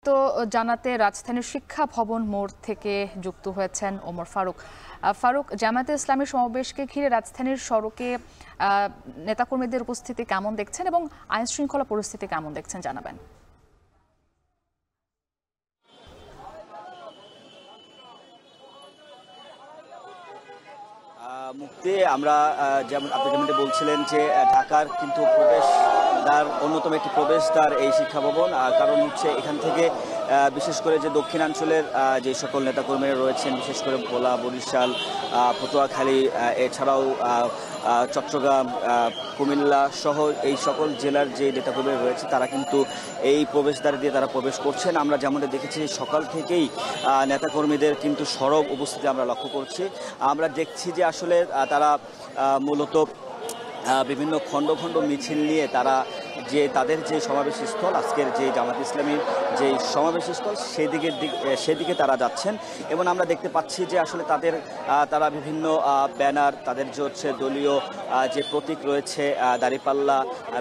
নেতৃত্ব জানাতে রাজধানীর শিক্ষা ভবন মোড় থেকে যুক্ত হয়েছেন ওমর ফারুক। ফারুক, জামায়াতে ইসলামী সমাবেশকে ঘিরে রাজধানীর সড়কে নেতাকর্মীদের উপস্থিতি কেমন দেখছেন এবং আইন শৃঙ্খলা পরিস্থিতি কেমন দেখছেন জানাবেন। মুক্তি, আমরা আপনি যেমনটি বলছিলেন যে ঢাকার কিন্তু প্রবেশদ্বার, অন্যতম একটি প্রবেশদ্বার এই শিক্ষা ভবন। কারণ হচ্ছে এখান থেকে বিশেষ করে যে দক্ষিণাঞ্চলের যে সকল নেতাকর্মীরা রয়েছেন, বিশেষ করে ভোলা, বরিশাল, পটুয়াখালী, এছাড়াও চট্টগ্রাম, কুমিল্লা সহ এই সকল জেলার যে নেতাকর্মীরা রয়েছে তারা কিন্তু এই প্রবেশদ্বার দিয়ে তারা প্রবেশ করছেন। আমরা যেমনটা দেখেছি সকাল থেকেই নেতাকর্মীদের কিন্তু সরব উপস্থিতি আমরা লক্ষ্য করছি। আমরা দেখছি যে আসলে তারা মূলত বিভিন্ন খণ্ড খণ্ড মিছিল নিয়ে তারা তাদের যে সমাবেশ স্থল, আজকের যে জামাত ইসলামীর যে সমাবেশ স্থল সেদিকে তারা যাচ্ছেন। এবং আমরা দেখতে পাচ্ছি যে আসলে তারা বিভিন্ন ব্যানার, তাদের যে হচ্ছে দলীয় যে প্রতীক রয়েছে, দাঁড়িপাল্লা,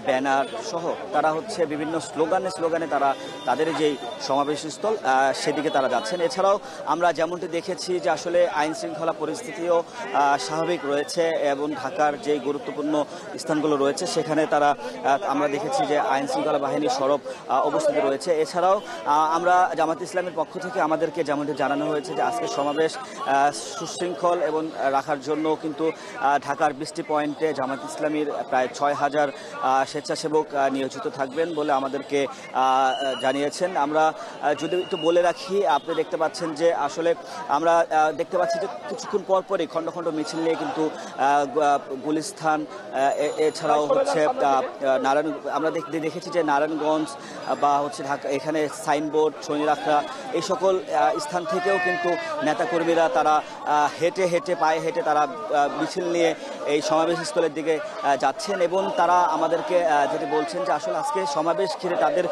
ব্যানার সহ তারা হচ্ছে বিভিন্ন স্লোগানে তারা তাদের যেই সমাবেশ স্থল সেদিকে তারা যাচ্ছেন। এছাড়াও আমরা যেমনটি দেখেছি যে আসলে আইন শৃঙ্খলা পরিস্থিতিও স্বাভাবিক রয়েছে এবং ঢাকার যে গুরুত্বপূর্ণ স্থানগুলো রয়েছে সেখানে আমরা দেখেছি যে আইন শৃঙ্খলা বাহিনীর সরব উপস্থিতি রয়েছে। এছাড়াও আমরা জামাত ইসলামের পক্ষ থেকে আমাদেরকে যেমনটি জানানো হয়েছে যে আজকের সমাবেশ সুশৃঙ্খল এবং রাখার জন্য কিন্তু ঢাকার 20টি পয়েন্টে জামাত ইসলামীর প্রায় 6000 স্বেচ্ছাসেবক নিয়োজিত থাকবেন বলে আমাদেরকে জানিয়েছেন। আমরা যদি একটু বলে রাখি, আপনি দেখতে পাচ্ছেন যে আসলে আমরা দেখতে পাচ্ছি যে কিছুক্ষণ পরপরই খণ্ড খণ্ড মিছিল নিয়ে কিন্তু গুলিস্তান, এছাড়াও হচ্ছে আমরা দেখেছি যে নারায়ণগঞ্জ বা হচ্ছে ঢাকা, এখানে সাইনবোর্ড, শনিরাখড়া, এই সকল স্থান থেকেও কিন্তু নেতাকর্মীরা তারা পায়ে হেঁটে তারা মিছিল নিয়ে এই সমাবেশ স্থলের দিকে যাচ্ছেন। এবং তারা আমাদেরকে যেটি বলছেন যে আসলে আজকে সমাবেশ ঘিরে তাদের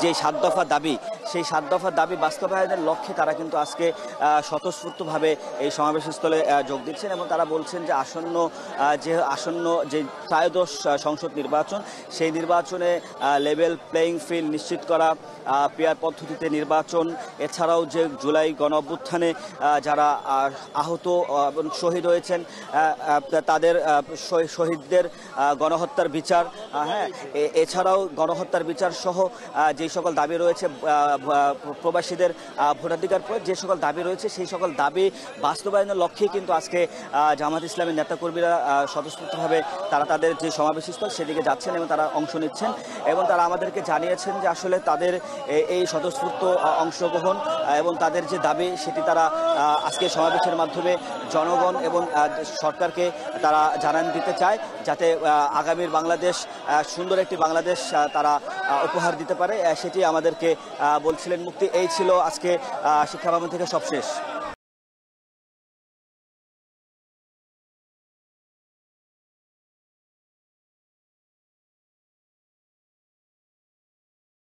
যে 7 দফা দাবি, সেই 7 দফা দাবি বাস্তবায়নের লক্ষ্যে তারা কিন্তু আজকে স্বতঃস্ফূর্তভাবে এই সমাবেশ স্থলে যোগ দিচ্ছেন। এবং তারা বলছেন যে আসন্ন যে ত্রয়োদশ সংসদ নির্বাচন, সেই নির্বাচনে লেভেল প্লেইং ফিল্ড নিশ্চিত করা, পেয়ার পদ্ধতিতে নির্বাচন, এছাড়াও যে জুলাই গণঅভ্যুত্থানে যারা আহত এবং শহীদ হয়েছেন তাদের শহীদদের গণহত্যার বিচার, এছাড়াও গণহত্যার বিচার সহ যে সকল দাবি রয়েছে, প্রবাসীদের ভোটাধিকার যে সকল দাবি রয়েছে, সেই সকল দাবি বাস্তবায়নের লক্ষ্যে কিন্তু আজকে জামাত ইসলামের নেতাকর্মীরা স্বতঃস্ফূর্তভাবে তারা তাদের যে সমাবেশ স্থল সেদিকে যাচ্ছেন এবং তারা অংশ নিচ্ছেন। এবং তারা আমাদেরকে জানিয়েছেন যে আসলে তাদের এই স্বতঃস্ফূর্ত অংশগ্রহণ এবং তাদের যে দাবি সেটি তারা আজকে সমাবেশের মাধ্যমে জনগণ এবং সরকারকে তারা জানান দিতে চায়, যাতে আগামীর বাংলাদেশ সুন্দর একটি বাংলাদেশ তারা উপহার দিতে পারে। সেটি আমাদেরকে বলছিলেন মুক্তি। এই ছিল আজকে শিক্ষা ভবন থেকে সবশেষ।